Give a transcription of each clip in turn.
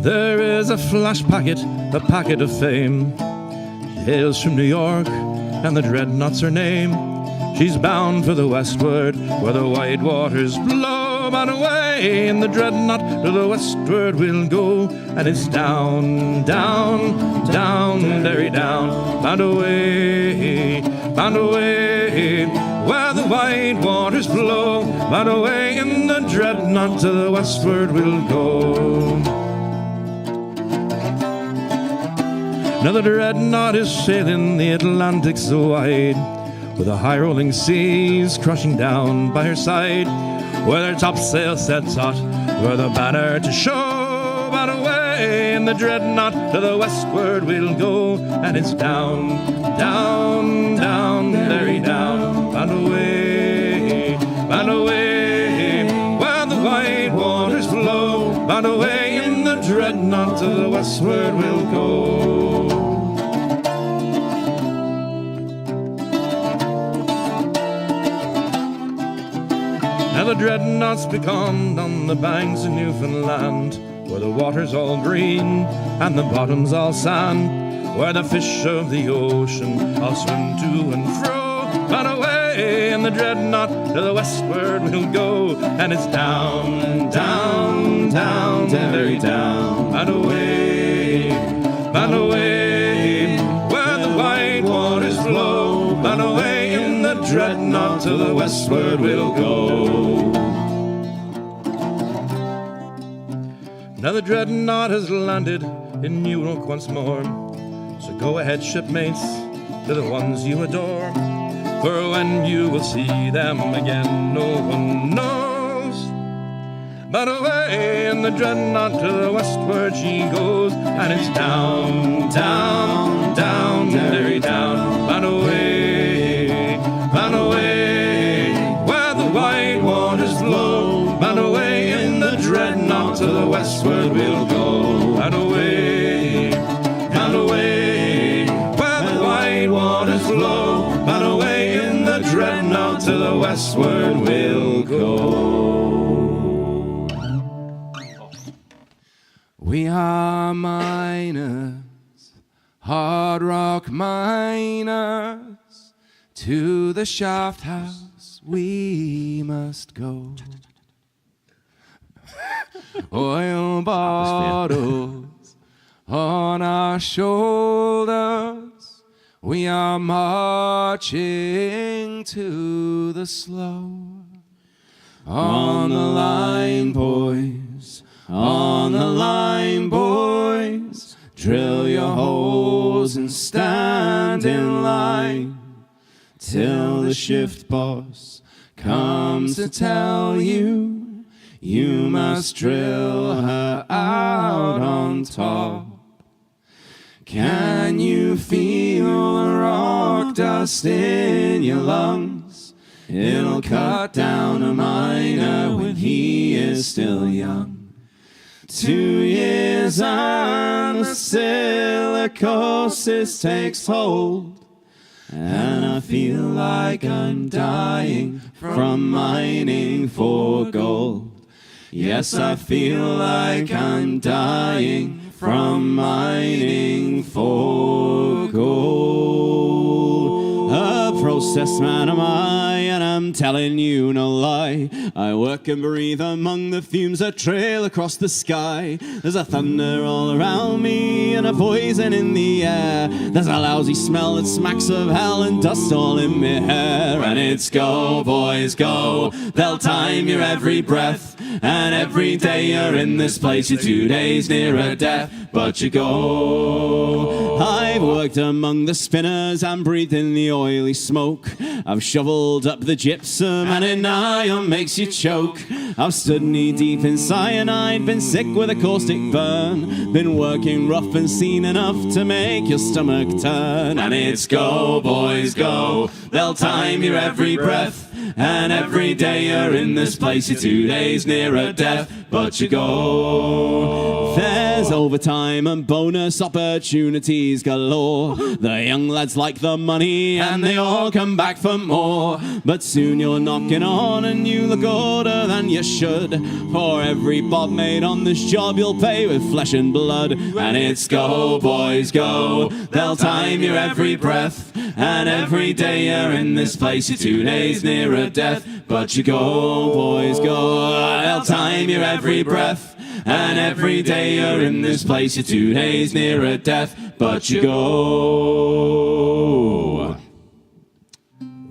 There is a flash packet, a packet of fame. She hails from New York, and the Dreadnought's her name. She's bound for the westward, where the white waters blow. Bound away in the Dreadnought, to the westward we'll go. And it's down, down, down, very down. Bound away, where the white waters flow. Bound away in the Dreadnought, to the westward we'll go. Now the Dreadnought is sailing the Atlantic so wide, with the high rolling seas crushing down by her side, with her topsail set taut, with a banner to show. Bound away in the Dreadnought, to the westward we'll go. And it's down, down, down, very down. Bound away, where the white waters flow. Bound away in the Dreadnought, to the westward we'll go. Now the Dreadnought's becalmed on the banks of Newfoundland, where the water's all green and the bottom's all sand, where the fish of the ocean all swim to and fro. Bound away in the Dreadnought, to the westward we'll go. And it's down, down, down, very down. Bound away, where the white waters flow. Bound away in the Dreadnought, to the westward we'll go. Now the Dreadnought has landed in New York once more, so go ahead, shipmates, to the ones you adore, for when you will see them again no one knows. But away in the Dreadnought, to the westward she goes. And it's down, down, down, very down. Bound away, where the white waters flow. Bound away in the Dreadnought, to the westward we'll go. Bound away, where the white waters flow. Bound away in the Dreadnought, to the westward we'll go. We are miners, hard rock miners. To the shaft house we must go. Oil bottles on our shoulders. We are marching to the slow. On the line, boys, on the line, boys. Drill your holes and stand in line till the shift boss comes to tell you you must drill her out on top. Can you feel the rock dust in your lungs? It'll cut down a miner when he is still young. 2 years and the silicosis takes hold, and I feel like I'm dying from mining for gold. Yes, I feel like I'm dying from mining for gold. A process man am I, and I'm telling you no lie. I work and breathe among the fumes that trail across the sky. There's a thunder all around me and a poison in the air. There's a lousy smell that smacks of hell and dust all in my hair. And it's go, boys, go. They'll time your every breath, and every day you're in this place, you're 2 days nearer death. But you go. I've worked among the spinners and breathed in the oily smoke. I've shoveled up the gypsum and it nigh on makes you choke. I've stood knee deep in cyanide, been sick with a caustic burn, been working rough and seen enough to make your stomach turn. And it's go, boys, go. They'll time your every breath, and every day you're in this place, you're 2 days nearer death. But you go. There's overtime and bonus opportunities galore. The young lads like the money and they all come back for more. But soon you're knocking on and you look older than you should. For every bob made on this job you'll pay with flesh and blood. And it's go, boys, go. They'll time your every breath. And every day you're in this place, you're 2 days nearer death. But you go, boys, go. They'll time your every breath. And every day you're in this place, you're 2 days nearer death. But you go.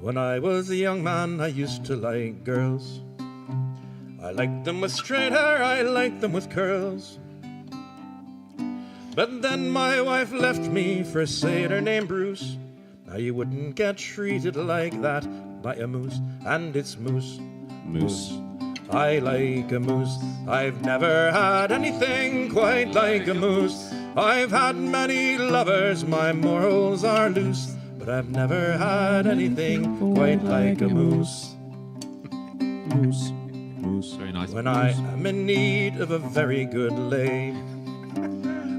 When I was a young man, I used to like girls. I liked them with straight hair, I liked them with curls. But then my wife left me for a sailor named Bruce. Now you wouldn't get treated like that by a moose, and it's moose. Moose. I like a moose. I've never had anything quite like a moose. I've had many lovers, my morals are loose, but I've never had anything quite like a moose. Moose. Moose. Very nice. When I am in need of a very good lay,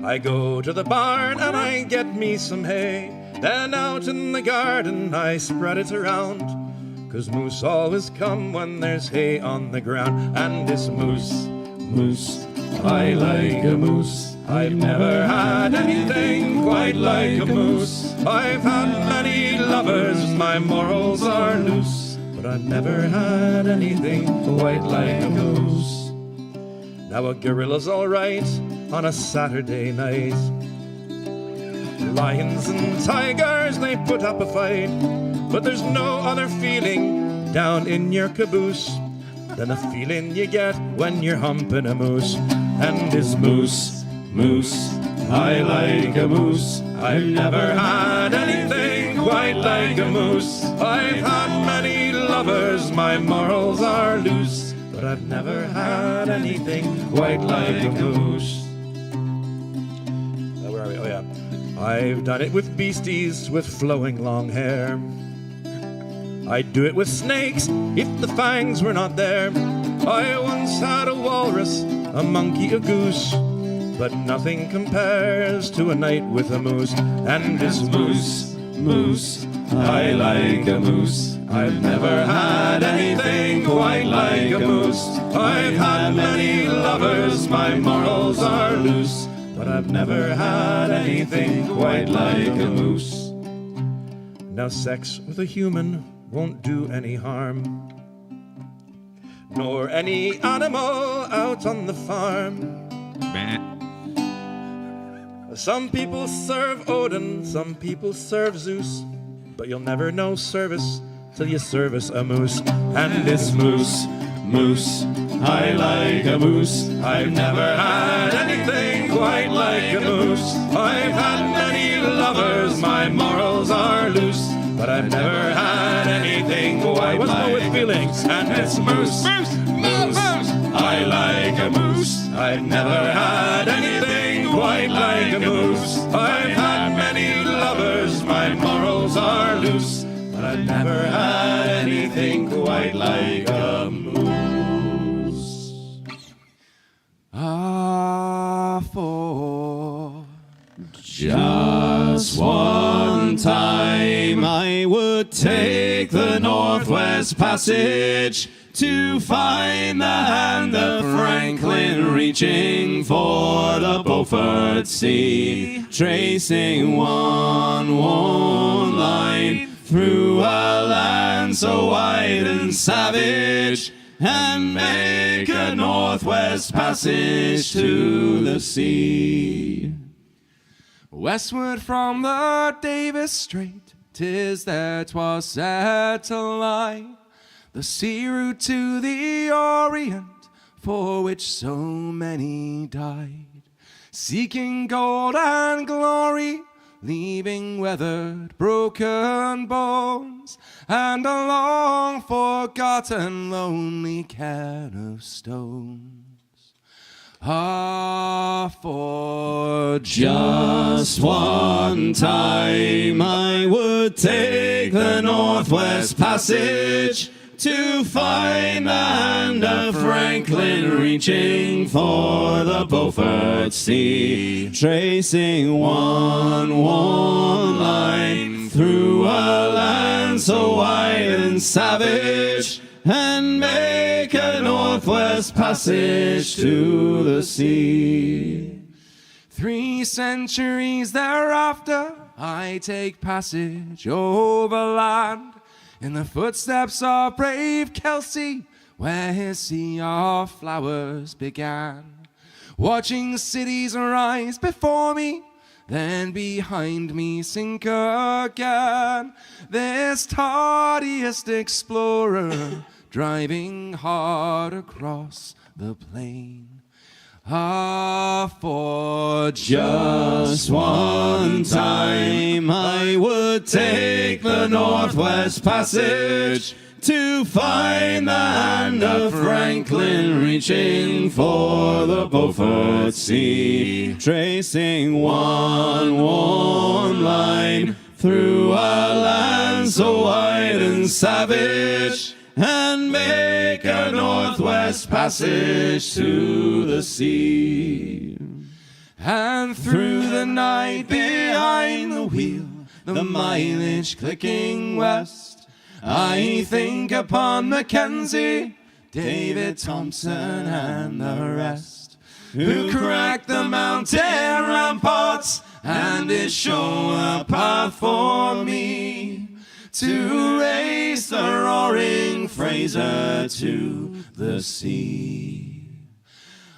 I go to the barn and I get me some hay. Then out in the garden I spread it around, 'cause moose always come when there's hay on the ground. And this moose, moose, I like a moose. I've never had anything quite like a moose. I've had many lovers, my morals are loose, but I've never had anything quite like a moose. Now a gorilla's alright on a Saturday night. Lions and tigers, they put up a fight, but there's no other feeling down in your caboose than the feeling you get when you're humping a moose. And this moose, moose, I like a moose. I've never had anything quite like a moose. I've had many lovers, my morals are loose, but I've never had anything quite like a moose. Where are we? Oh yeah. I've done it with beasties with flowing long hair. I'd do it with snakes if the fangs were not there. I once had a walrus, a monkey, a goose, but nothing compares to a night with a moose. And this moose, moose, I like a moose. I've never had anything quite like a moose. I've had many lovers, my morals are loose, but I've never had anything quite like a moose. Now sex with a human won't do any harm, nor any animal out on the farm. Some people serve Odin, some people serve Zeus, but you'll never know service till you service a moose. And this moose, moose, I like a moose. I've never had anything quite like a moose. I've had many lovers, my morals are loose, but I've never had anything quite like with feelings. And it's moose, moose, moose, moose, I like a moose. I've never had anything quite like a moose. I've had many lovers, my morals are loose, but I've never had anything quite like a moose. Ah, for just one time I would take the Northwest Passage to find the hand of Franklin reaching for the Beaufort Sea, tracing one worn line through a land so wide and savage, and make a Northwest Passage to the sea. Westward from the Davis Strait, 'tis there 'twas said to lie, the sea route to the Orient, for which so many died, seeking gold and glory, leaving weathered, broken bones, and a long forgotten lonely cairn of stones. Ah, for just one time I would take the Northwest Passage to find the hand of Franklin reaching for the Beaufort Sea, tracing one warm line through a land so wide and savage, and make a northwest passage to the sea. 3 centuries thereafter, I take passage over land in the footsteps of brave Kelsey, where his sea of flowers began. Watching cities rise before me, then behind me sink again. This tardiest explorer driving hard across the plain. Ah, for just one time I would take the Northwest Passage to find the hand of Franklin reaching for the Beaufort Sea, tracing one warm line through a land so wide and savage, and make a northwest passage to the sea. And through the night behind the wheel, the mileage clicking west, I think upon Mackenzie, David Thompson and the rest, who cracked the mountain ramparts and did show a path for me to race the roaring Fraser to the sea.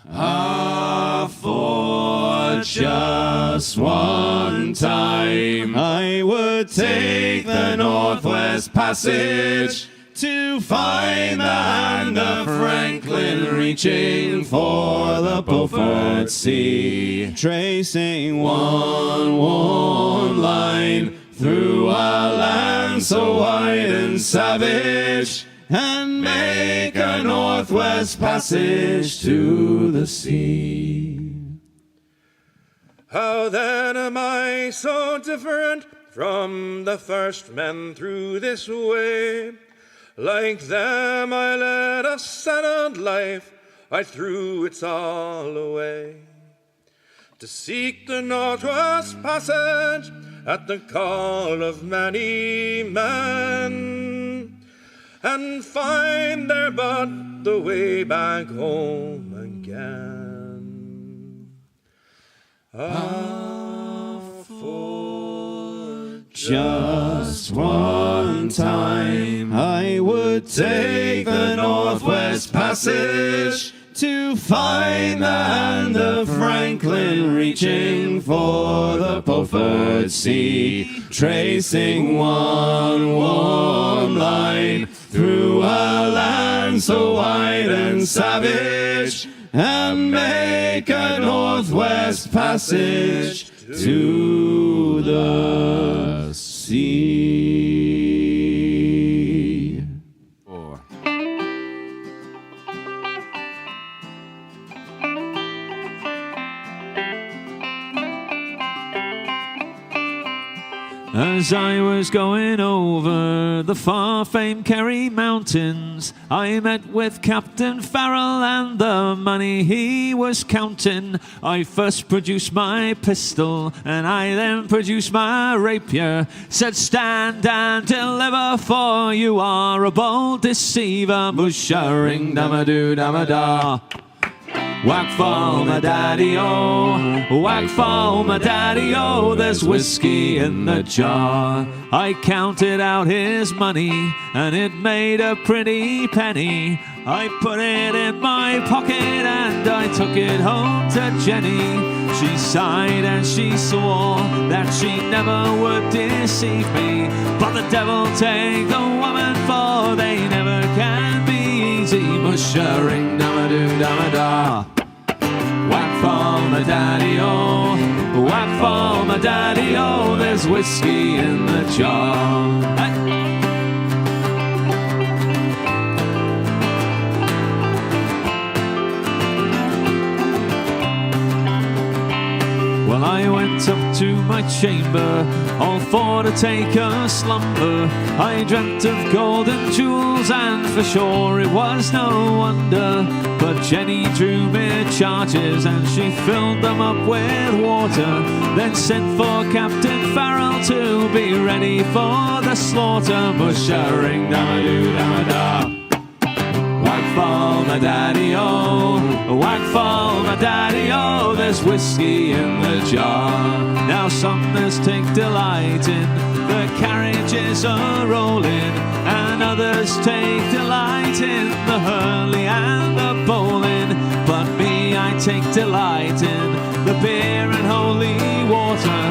Ah, for just one time I would take the Northwest Passage to find the hand of Franklin reaching for the Beaufort Sea, tracing one warm line through a land so wide and savage, and make a northwest passage to the sea. How then am I so different from the first men through this way? Like them I led a settled life, I threw it all away, to seek the Northwest Passage at the call of many men, and find there but the way back home again. Ah, for just one time I would take the Northwest Passage to find the hand of Franklin reaching for the Beaufort Sea, tracing one warm line through a land so wide and savage, and make a northwest passage to the sea. As I was going over the far-famed Kerry Mountains, I met with Captain Farrell and the money he was counting. I first produced my pistol, and I then produced my rapier. Said, stand and deliver, for you are a bold deceiver. Musha-ring, dama-doo, dama-da. Whack for my daddy-o, whack for my daddy-o, there's whiskey in the jar. I counted out his money, and it made a pretty penny. I put it in my pocket, and I took it home to Jenny. She sighed and she swore that she never would deceive me. But the devil take the woman, for they never can be easy. Musha-ring, dama-doo, dama-da. Whack for my daddy-o, whack for my daddy-o, there's whiskey in the jar. Hey. Well, I went went up to my chamber, all for to take a slumber. I dreamt of gold and jewels, and for sure it was no wonder. But Jenny drew me charges, and she filled them up with water, then sent for Captain Farrell to be ready for the slaughter. Mushering damadoo damada, whack fall my daddy-o, whack fall my daddy-o, there's whiskey in the jar. Now some there's take delight in the carriages a-rolling, and others take delight in the hurley and the bowling. But me, I take delight in the beer and holy water,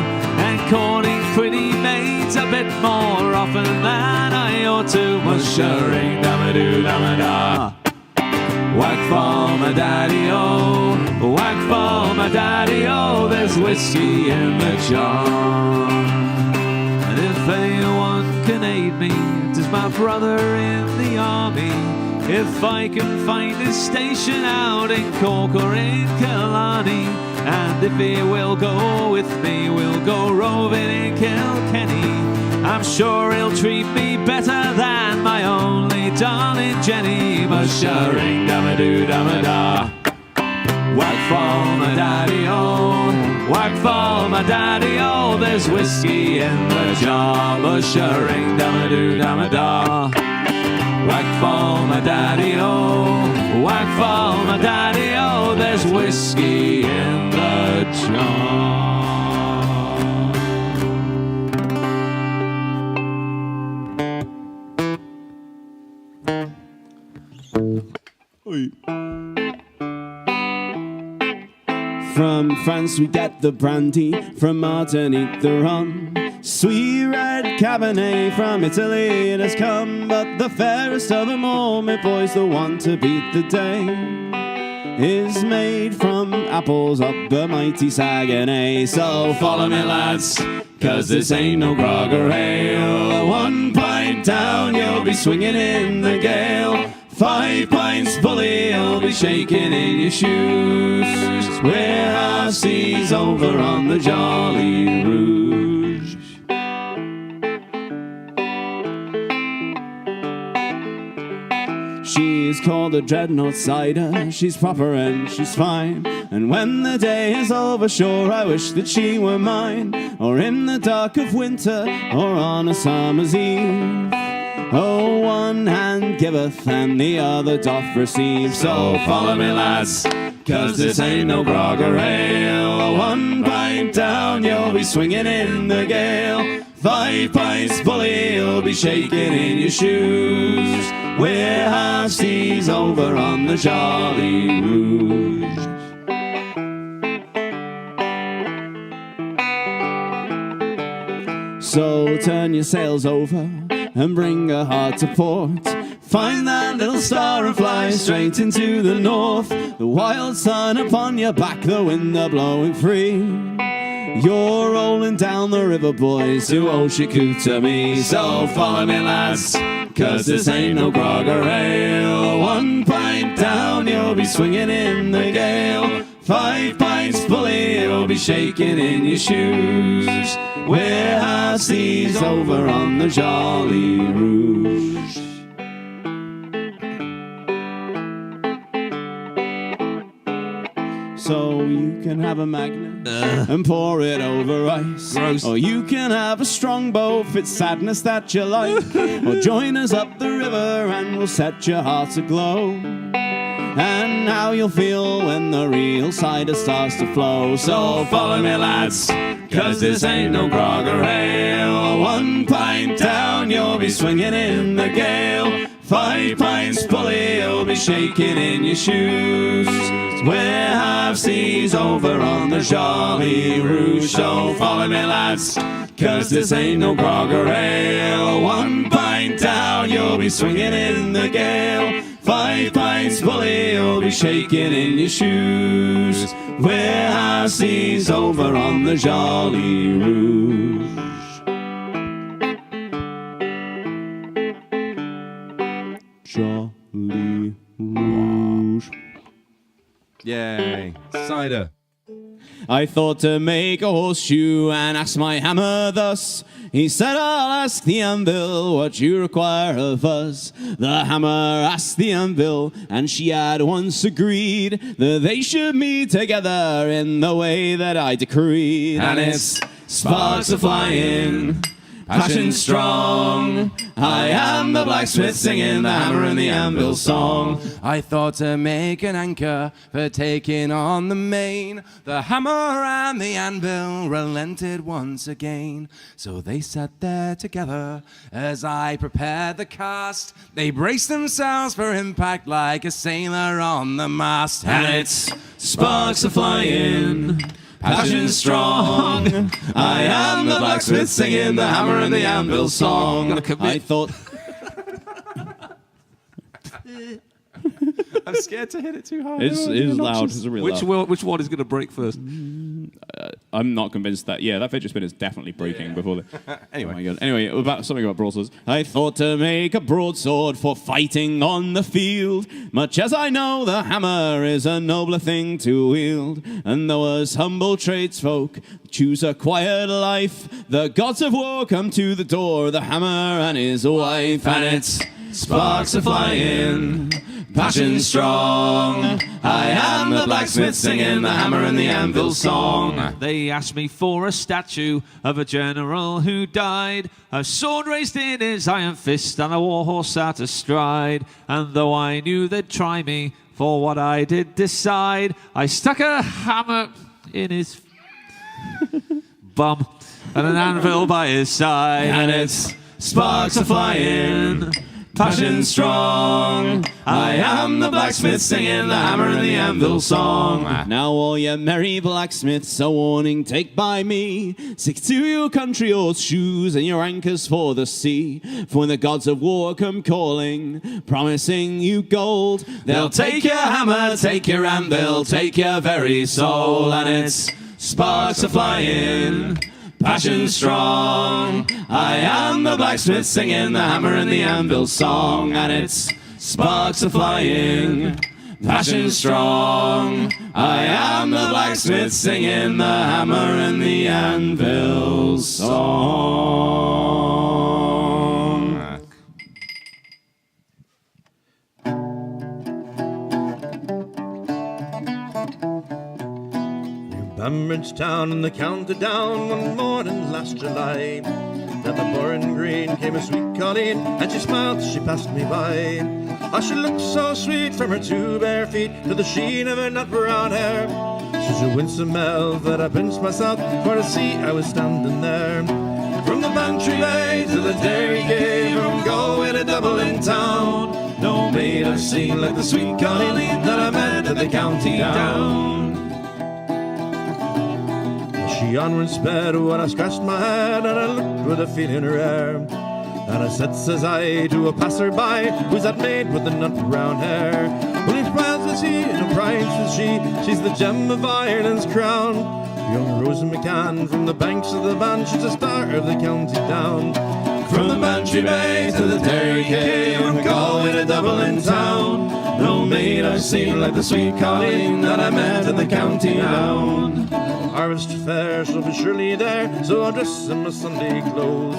and courting pretty maids a bit more often than I ought to. Mushering damadoo damada, whack fall my daddy-o, whack fall my daddy-o, there's whiskey in the jar. And if anyone can aid me, 'tis my brother in the army. If I can find his station out in Cork or in Killarney, and if he will go with me, we'll go roving in Kilkenny. I'm sure he'll treat me better than my only darling Jenny. Mushering damadoo damada, whack fall my daddy-o, whack fall my daddy-o, there's whiskey in the jar. Mushering damadoo damada, whack fall my daddy-o, whack fall my daddy-o, there's whiskey in the jar. From France we get the brandy, from Martinique the rum. Sweet red Cabernet from Italy it has come, but the fairest of them all, my boys, the one to beat the day, is made from apples up the mighty Saguenay. So follow me, lads, 'cause this ain't no grog or ale. 1 pint down, you'll be swinging in the gale. 5 pints bully, you'll be shaking in your shoes. We're half seas over on the Jolly Rouge. She is called a Dreadnought cider, she's proper and she's fine. And when the day is over, sure I wish that she were mine. Or in the dark of winter, or on a summer's eve. Oh, one hand giveth and the other doth receive. So follow me, lads, 'cause this ain't no grog or ale. 1 pint down, you'll be swinging in the gale. 5 pints bully, you'll be shaking in your shoes. We're half seas over on the Jolly Rouge. So turn your sails over and bring her hard to port. Find that little star and fly straight into the north. The wild sun upon your back, the wind a blowing free. You're rolling down the river, boys, to Oshikootami. So follow me, lads, 'cause this ain't no grog or ale. 1 pint down, you'll be swinging in the gale. 5 pints bully, you'll be shaking in your shoes. We're half seas over on the Jolly Rouge. So you can have a magnet and pour it over ice. Gross. Or you can have a strongbow if it's sadness that you like. Or join us up the river and we'll set your hearts aglow. And how you'll feel when the real cider starts to flow. So follow me, lads, 'cause this ain't no grog or ale. 1 pint down, you'll be swinging in the gale. 5 pints bully, you'll be shaking in your shoes. We're half seas over on the Jolly Rouge. So follow me, lads, 'cause this ain't no grog or ale. 1 pint down, you'll be swinging in the gale. 5 pints bully, you'll be shaking in your shoes. We're half seas over on the Jolly Rouge. Jolly Rouge. Yay. Cider. I thought to make a horseshoe and asked my hammer thus. He said, I'll ask the anvil what you require of us. The hammer asked the anvil, and she at once agreed that they should meet together in the way that I decreed. And its sparks are flying, passion strong. I am the blacksmith singing the hammer and the anvil song. I thought to make an anchor for taking on the main. The hammer and the anvil relented once again. So they sat there together as I prepared the cast. They braced themselves for impact like a sailor on the mast. And its sparks are flying, passion strong. I am the blacksmith singing the hammer and the anvil song. I thought... I'm scared to hit it too hard. It's loud. It's a real loud. Which one is going to break first? I'm not convinced that... Yeah, that fidget spinner is definitely breaking before the... Anyway. Oh my God. Anyway, about something about broadswords. I thought to make a broadsword for fighting on the field, much as I know the hammer is a nobler thing to wield. And though as humble tradesfolk choose a quiet life, the gods of war come to the door, the hammer and his wife. And its sparks are flying, passion strong. I am the blacksmith singing the hammer and the anvil song. They asked me for a statue of a general who died, a sword raised in his iron fist and a war horse sat astride. And though I knew they'd try me for what I did decide, I stuck a hammer in his bum and an anvil by his side. And its sparks are flying, passion strong. I am the blacksmith singing the hammer and the anvil song. Now all ye merry blacksmiths, a warning take by me. Stick to your country horseshoes and your anchors for the sea. For when the gods of war come calling, promising you gold, They'll take your hammer, take your anvil, take your very soul. And its sparks are flying, passion strong. I am the blacksmith singing the hammer and the anvil song. And its sparks are flying, passion strong. I am the blacksmith singing the hammer and the anvil song. Bambridge town in the county down one morning last July. Down the Burren Green came a sweet colleen, and she smiled as she passed me by. Oh, she looked so sweet from her two bare feet to the sheen of her nut brown hair. She's a winsome elf that I pinched myself for to see I was standing there. From the Bantry Bay to the Dairy Cave, from Galway to Dublin town, no maid I've seen like the sweet colleen that I met at the county down. She onward sped when I scratched my head and I looked with a feeling rare. And I said, says I, to a passer-by, who's that maid with the nut brown hair? Well, he smiles as he, and a pride says she, she's the gem of Ireland's crown. Young Rosa McCann from the banks of the Bann, she's the star of the county down. From the Bantry Bay to the Derry Cave, from Galway to Dublin town, no maid I've seen like the sweet colleen that I met in the county down. Harvest fair shall be surely there, so I'll dress in my Sunday clothes,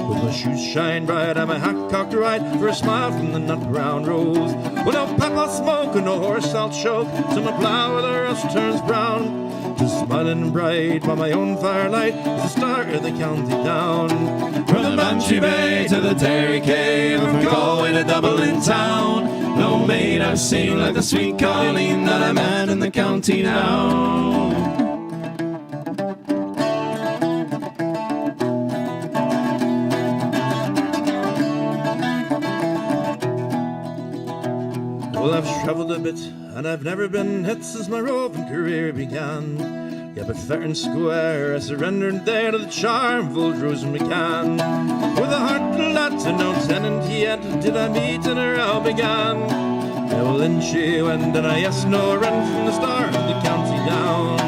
with my shoes shine bright and my hat cocked right, for a smile from the nut brown rose. Well, no pep I'll smoke and no horse I'll choke, till my plough with the rust turns brown. Just smiling bright by my own firelight is the star of the county down. From the Bantry Bay to the Derry Cave, from Galway to Dublin town, no maid I've seen like the sweet colleen that I met in the county down. Well, I've travelled a bit, and I've never been hit since my roving career began. Yeah, but fair and square, I surrendered there to the charm of old Rosa McCann. With a heart lad to no tenant yet, did I meet and her row began. Yeah, well, in she went, and I asked no rent from the star of the county down.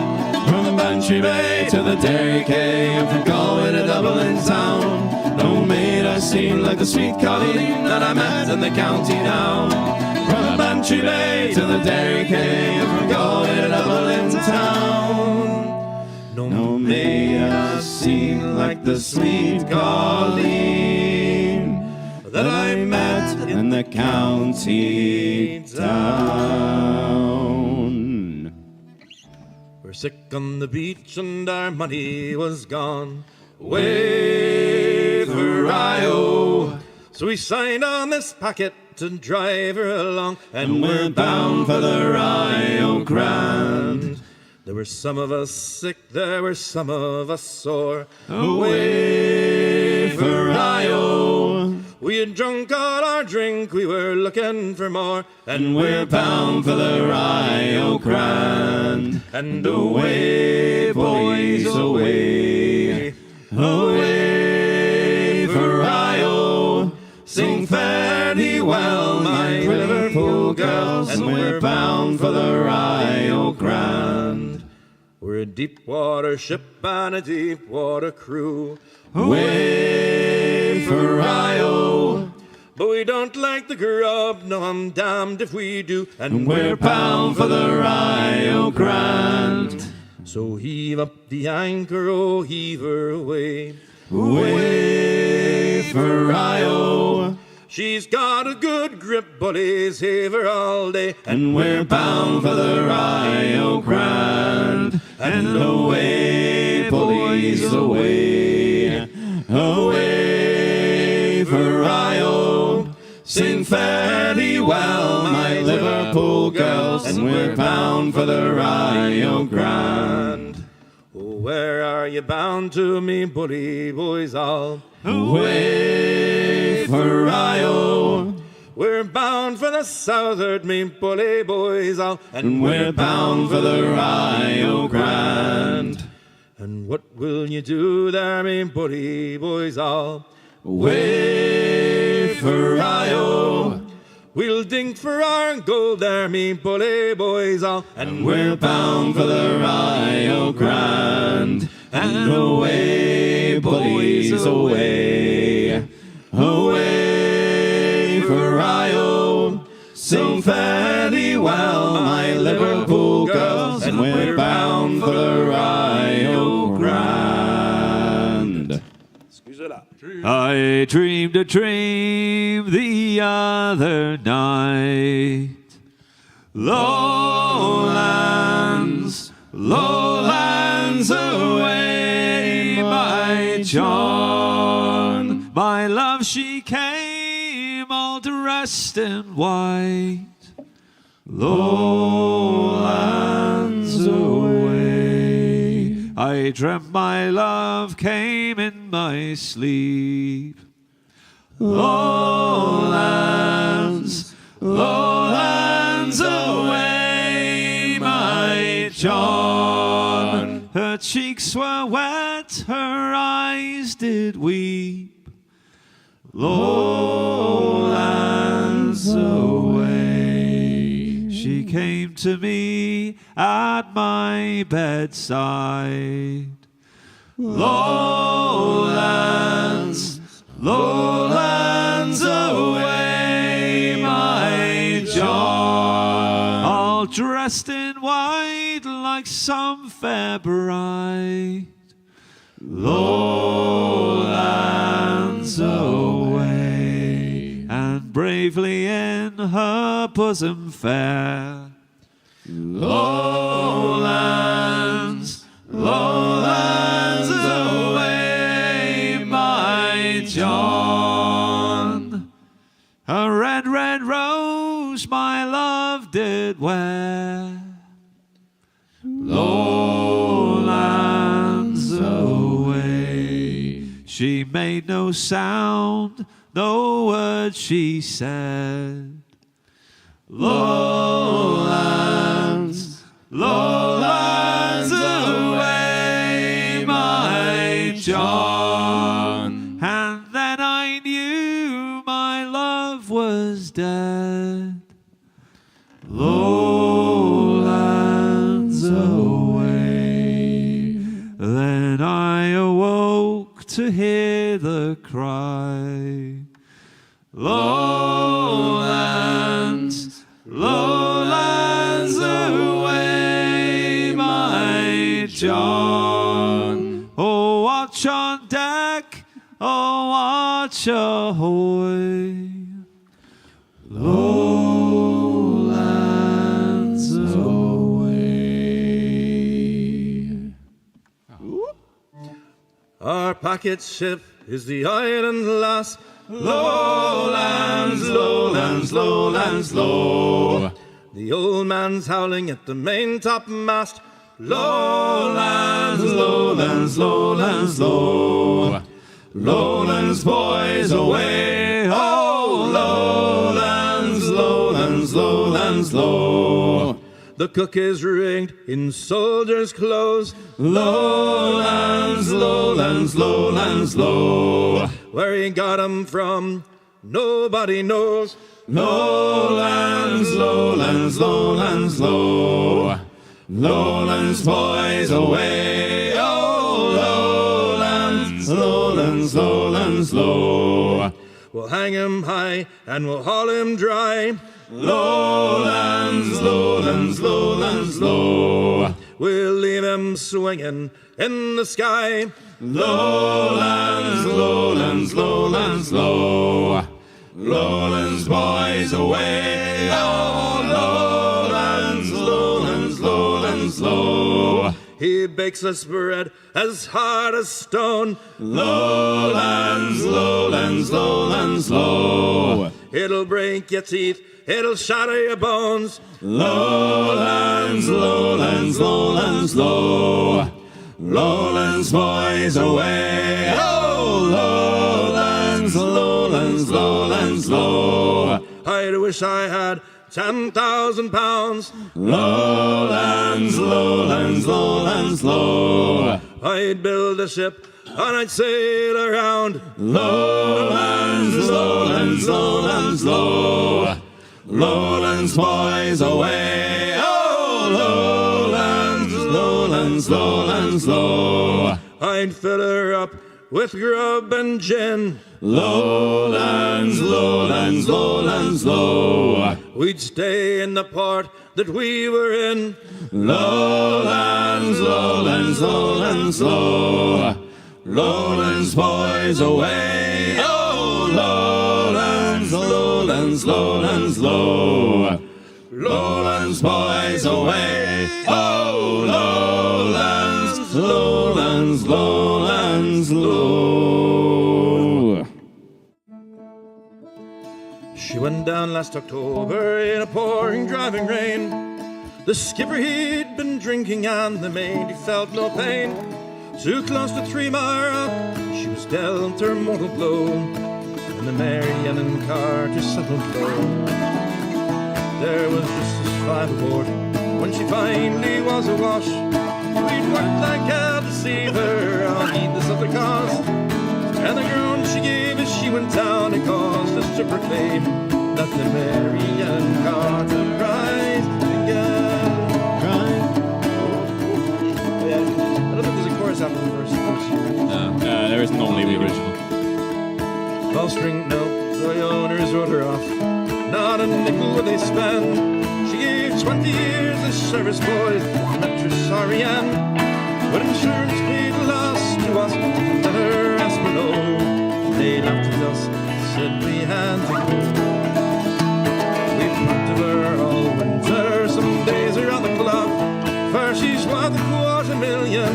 From the Bantry Bay to the Derry Cave, from Galway to Dublin town, no maid I've seen like the sweet colleen that I met in the county down. From the Bantry Bay to the Derry Cave, from Galway to Dublin town, a scene like the sweet Colleen that I met in the county town. We're sick on the beach and our money was gone. Away for Rio. So we signed on this packet to drive her along, and we're bound for the Rio Grande. There were some of us sick, there were some of us sore. Away for Rio. We had drunk all our drink, we were looking for more, and we're bound for the Rio Grande. And away, boys, away, away for Rio. Sing fare thee well, my Liverpool girls, and we're bound for the Rio Grande. We're a deep water ship and a deep water crew. Away for Rio. But we don't like the grub, no, I'm damned if we do. And we're bound for the Rio Grande. So heave up the anchor, oh, heave her away. Away for Rio. She's got a good grip, bullies, heave her all day. And we're bound for the Rio Grande. And away, bullies, away, away for Rio. Sing fare thee well, my Liverpool girls, and we're bound for the Rio Grande. Oh, where are you bound to, me bully boys all? Away for Rio. We're bound for the southward, me bully boys all, and we're bound for the Rio Grande. And what will you do there, me bully boys all? Away for Rio. We'll dink for our gold there, me bully boys all, and we're bound for the Rio Grande. And away, boys, away, away for Rio. Sing fare thee well, my Liverpool girls, and we're bound for the Rio Grande. I dreamed a dream the other night. Lowlands, lowlands away, my John. My love, she came all dressed in white. Lowlands away. I dreamt my love came in my sleep. Lowlands, lowlands away, my John. Her cheeks were wet, her eyes did weep. Lowlands away. She came to me at my bedside. Lowlands, lowlands away, my John. All dressed in white like some fair bride. Lowlands away, and bravely in her bosom fair. Lowlands, lowlands away, my John. A red, red rose my love did wear. Lowlands away. She made no sound, no word she said. Lowlands, lowlands away, my John. And then I knew my love was dead. Lowlands away. Then I awoke to hear the cry. Lowlands, lowlands away, my John. Oh, on deck, oh, watch ahoy. Lowlands away. Our packet ship is the island lass. Lowlands, lowlands, lowlands, low. The old man's howling at the main top mast. Lowlands, lowlands, lowlands, low. Lowlands boys away. Oh, lowlands, lowlands, lowlands, low. The cook is rigged in soldier's clothes. Lowlands, lowlands, lowlands, low. Where he got 'em from, nobody knows. Lowlands, lowlands, lowlands, low. Lowlands boys away. Oh, lowlands, lowlands, lowlands, low. We'll hang him high and we'll haul him dry. Lowlands, lowlands, lowlands, low. We'll leave him swinging in the sky. Lowlands, lowlands, lowlands, low. Lowlands boys away. Oh, lowlands, lowlands, lowlands, low. He bakes us bread as hard as stone. Lowlands, lowlands, lowlands, low. It'll break your teeth, it'll shatter your bones. Lowlands, lowlands, lowlands, low. Lowlands boys away. Oh, lowlands, lowlands, lowlands, low. I wish I had 10,000 pounds. Lowlands, lowlands, lowlands, low. I'd build a ship and I'd sail around. Lowlands, lowlands, lowlands, low. Lowlands boys away. Oh, lowlands, lowlands, lowlands, low. I'd fill her up with grub and gin. Lowlands, lowlands, lowlands, low. We'd stay in the port that we were in. Lowlands, lowlands, lowlands, low. Lowlands boys away. Oh, lowlands, lowlands, lowlands, low. Lowlands boys away. Oh, lowlands, lowlands, lowlands, low. She went down last October in a pouring driving rain. The skipper he'd been drinking and the mate he felt no pain. Too close to 3 Mile up, she was dealt her mortal blow, and the Mary Ellen Carter settled low. There was just us 5 aboard when she finally was awash. We'd worked like hell to save her, I'll need this other cause. And the groan she gave as she went down, it caused us to proclaim that the Mary Ellen Carter rise again. Right. Yeah, I don't think there's a chorus after the verse. There isn't normally the original. Bowstring, no, the owners wrote her off. Not a nickel would they spend. She gave 20 years as service boys, actress sorry Ann. But insurance paid a loss to us, and let her ask below. They laughed at us, said we had to go. We talked to her all winter, some days are on the clock. For she's worth $250,000,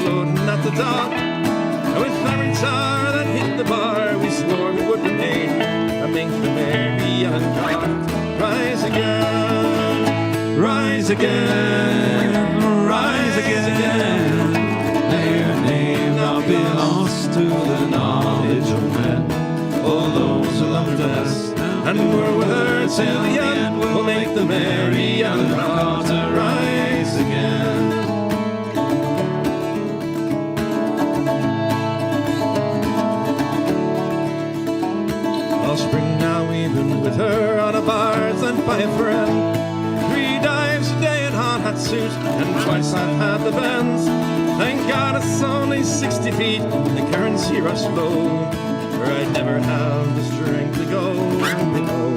floating at the dock. And with every tar that hit the bar, we swore we would remain and make the Mary Ellen Carter rise again, rise again, rise again. May your name not be lost to the knowledge of men. All those who love her best and were with her till the end will make the Mary Ellen Carter rise again. All spring now we've been with her on a bar sent by a friend. 3 dives a day in hard hat suit, and twice I've had the bends. Thank God it's only 60 feet, the currents here are slow, or I'd never have the strength to go below.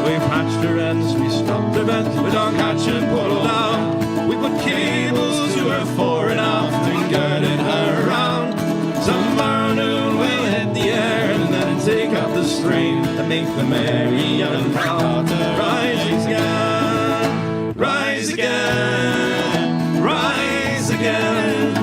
We patched her ends, we stopped her bent, we don't catch and pull down. We put cables to her fore and aft and girded her round. and make the merry Ellen Carter rise again, rise again, rise again.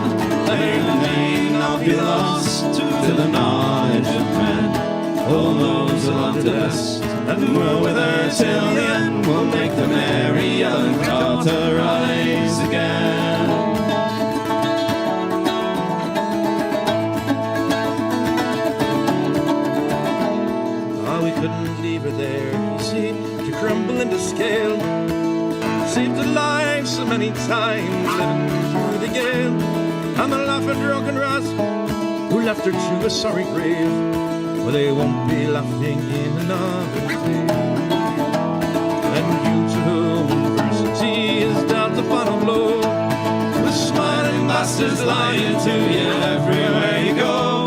Let her name not be lost to the knowledge of men. All those who love the best and will with her till the end will make the merry Ellen Carter rise again. We couldn't leave her there, you see, to crumble into scale. Saved her life so many times, living through the gale. And the laughing drunken rats who left her to a sorry grave, well, they won't be laughing in another day. And you to whom adversity is dealt upon a blow, the smiling bastards lying to you everywhere you go.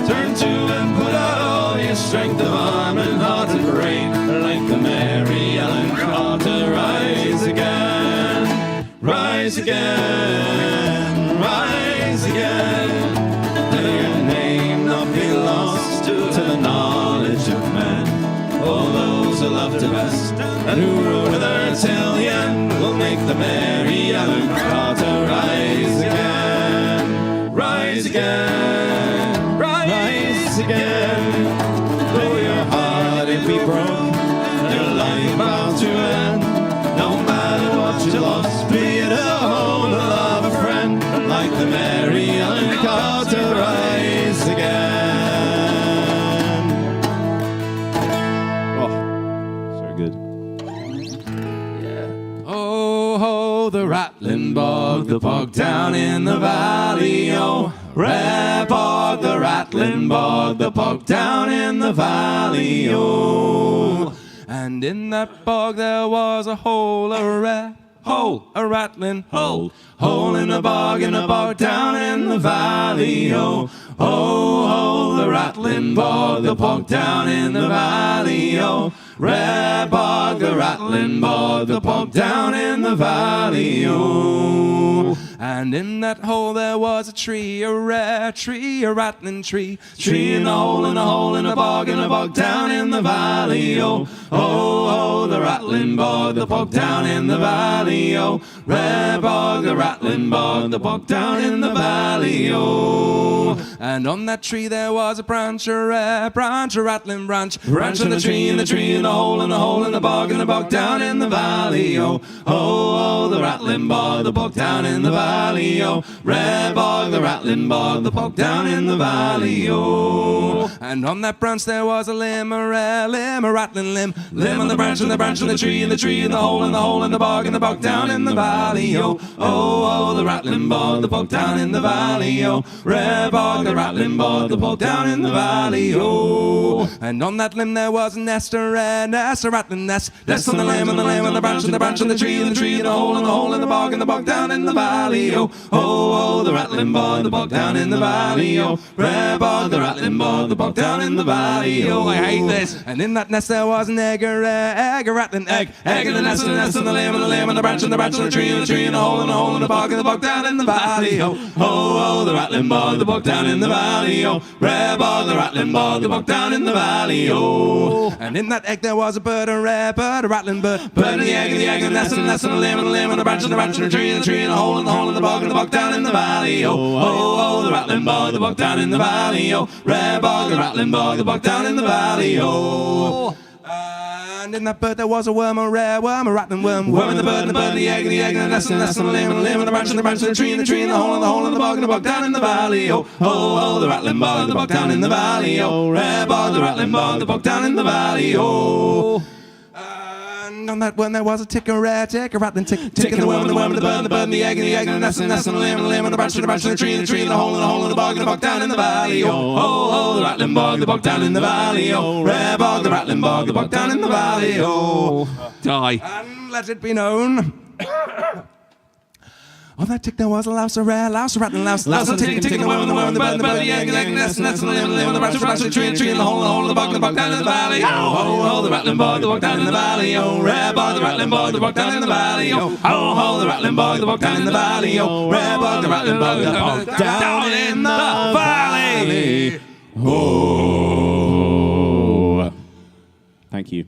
Turn to and put out all your strength of arm and heart and brain, like the merry Ellen Carter rise again, rise again, rise again. Let your name not be lost to the knowledge of men. All those who loved her best and who rode with her till the end will make the merry Ellen Carter rise again, rise again, rise again. Though your heart it be broke and your life about to end, no matter what you lost, be it a home, a love, a friend, like the merry Ellen Carter rise again. Oh, so good. Oh, ho, the Rattling Bog, the bog down in the valley, oh. Red bog, the Rattling Bog, the bog down in the valley, oh. And in that bog there was a hole, a rattling hole. Hole in the bog down in the valley, oh. Oh, the Rattling Bog, the bog down in the valley, oh. Red bog, the Rattling Bog, the bog down in the valley, oh. And in that hole there was a tree, a rare tree, a rattling tree. Tree in the hole, in the hole, in the bog down in the valley, oh. Oh, the Rattling Bog, the bog down in the valley, oh. Red bog, the Rattling Bog, the bog down in the valley, oh. And on that tree there was a branch, a rare branch, a rattling branch. Branch in the tree, in the tree, in the hole, in the hole, in the bog down in the valley, oh. Oh, the Rattling Bog, the bog down in the valley, oh. Red bog, the Rattling Bog, the bog down in the valley, oh. And on that branch there was a limb, a rare limb, a rattling limb. Limb on the branch, and the branch, and the tree, in the tree, in the hole, in the hole, in the bog down in the valley, oh. Oh, the Rattling Bog, the bog down in the valley, oh. Red bog, the Rattling Bog, the bog down in the valley, oh. And on that limb there was a nest, a rare nest, a rattling nest. Nest on the limb, and the limb, and the branch, and the branch, and the tree, in the tree, in the hole, in the bog down in the valley, oh. Oh, the Rattling Bog, the bog down in the valley, oh. Red bog, the Rattling Bog, the bog down in the valley, oh. I hate this. And in that nest there was an egg, a rare egg, a rattling egg. Egg in the nest, and the nest, and the limb, and the limb, and the branch, and the branch, and the tree, in the tree, in the hole, in the bog down in the valley, oh. Oh, the Rattling Bog, the bog down in the valley, oh. Red bog, the Rattling Bog, the bog down in the valley, oh. And in that egg there was a bird, a rare bird, a rattling bird. Bird in the egg, and the nest, and the nest, and the limb, and the limb, and the branch, and the branch, and the tree, in the tree, in the hole, in the bog down in the valley, oh. Oh, the Rattling Bog, the bog down in the valley, oh. Red bog, the Rattling Bog, the bog down in the valley, oh. And in that bird there was a worm, a rare worm, a rattling worm. Worm in the bird, and the egg, and the nest, and the limb, and the limb, and the branch, and the branch, and the tree, in the tree, in the hole, in the bog down in the valley, oh. Oh, the Rattling Bog, the bog down in the valley, oh. Red bog, the Rattling Bog, the bog down in the valley, oh. And on that worm there was a tick, a rare tick, a rattling tick. Tick in the worm, and the bird, and the egg, and the nest, and the limb, and the branch, and the tree, in the tree, in the hole, in the bog down in the valley, oh. Oh, the Rattling Bog, the bog down in the valley, oh. Red bog, the Rattling Bog, the bog down in the valley, oh. Die. And let it be known. On that tick there was a louse, a rare louse, a rattling louse. Louse, a tick, tick, and the worm, and the bird, the egg, and the nest, and the limb, and the branch, and the tree, in the hole, in the bog down in the valley, oh. The Rattling Bog, the bog down in the valley, oh. Red bog, the Rattling Bog, the bog down in the valley, oh. Oh, the Rattling Bog, the bog down in the valley, oh. Red bog, the Rattling Bog, the bog down in the valley, oh. Thank you.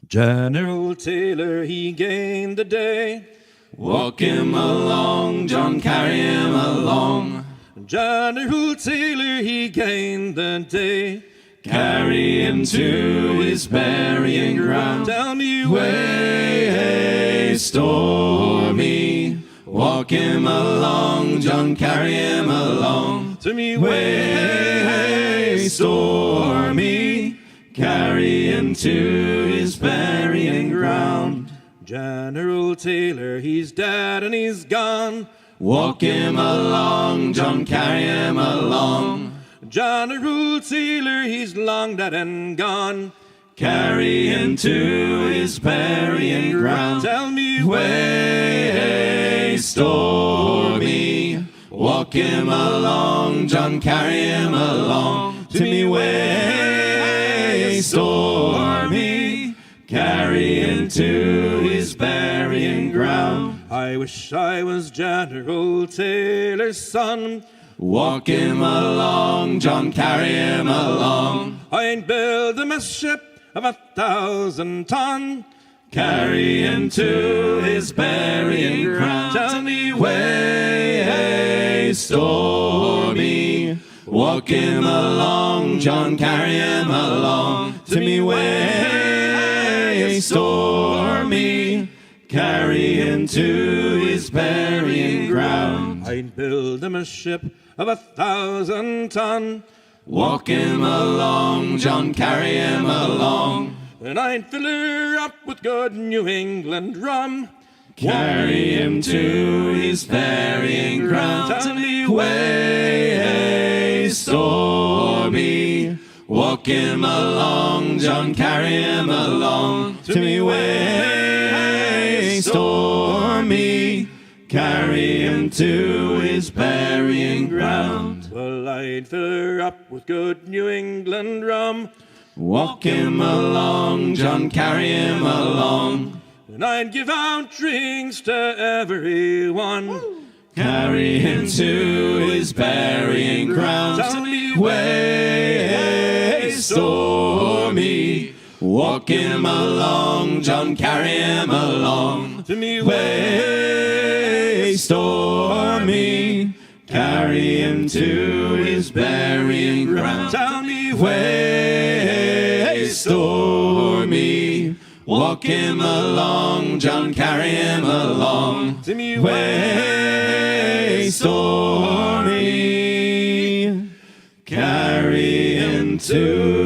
General Taylor, he gained the day. Walk him along, John, carry him along. General Taylor, he gained the day. Carry him to his burying ground. Tell me Way stormy. Walk him along, John, carry him along. to me Way stormy. Carry him to his burying ground. General Taylor, he's dead and he's gone. Walk him along, John, carry him along. General Taylor, he's long dead and gone. Carry him to his burying ground. Tell me Way stormy. Walk him along, John, carry him along. To me, way stormy. Carry him to his burying ground. I wish I was General Taylor's son. Walk him along, John, carry him along. I'd build him a ship of 1,000 ton. Carry him to his burying ground. Tell me Way stormy. Walk him along, John, carry him along. To me, way stormy. Carry him to his burying ground. I'd build him a ship of 1,000 ton. Walk him along, John, carry him along. And I'd fill her up with good New England rum. Carry him to his burying ground. Tell me Way stormy. Walk him along, John, carry him along. To me, way stormy. Carry him to his burying ground. Well, I'd fill her up with good New England rum. Walk him along, John, carry him along. And I'd give out drinks to everyone. Carry him to his burying ground. Tell me Way stormy. Walk him along, John, carry him along. to me Way stormy. Carry him to his burying ground. Tell me Way stormy. Walk him along, John, carry him along. to me Way stormy. Carry him to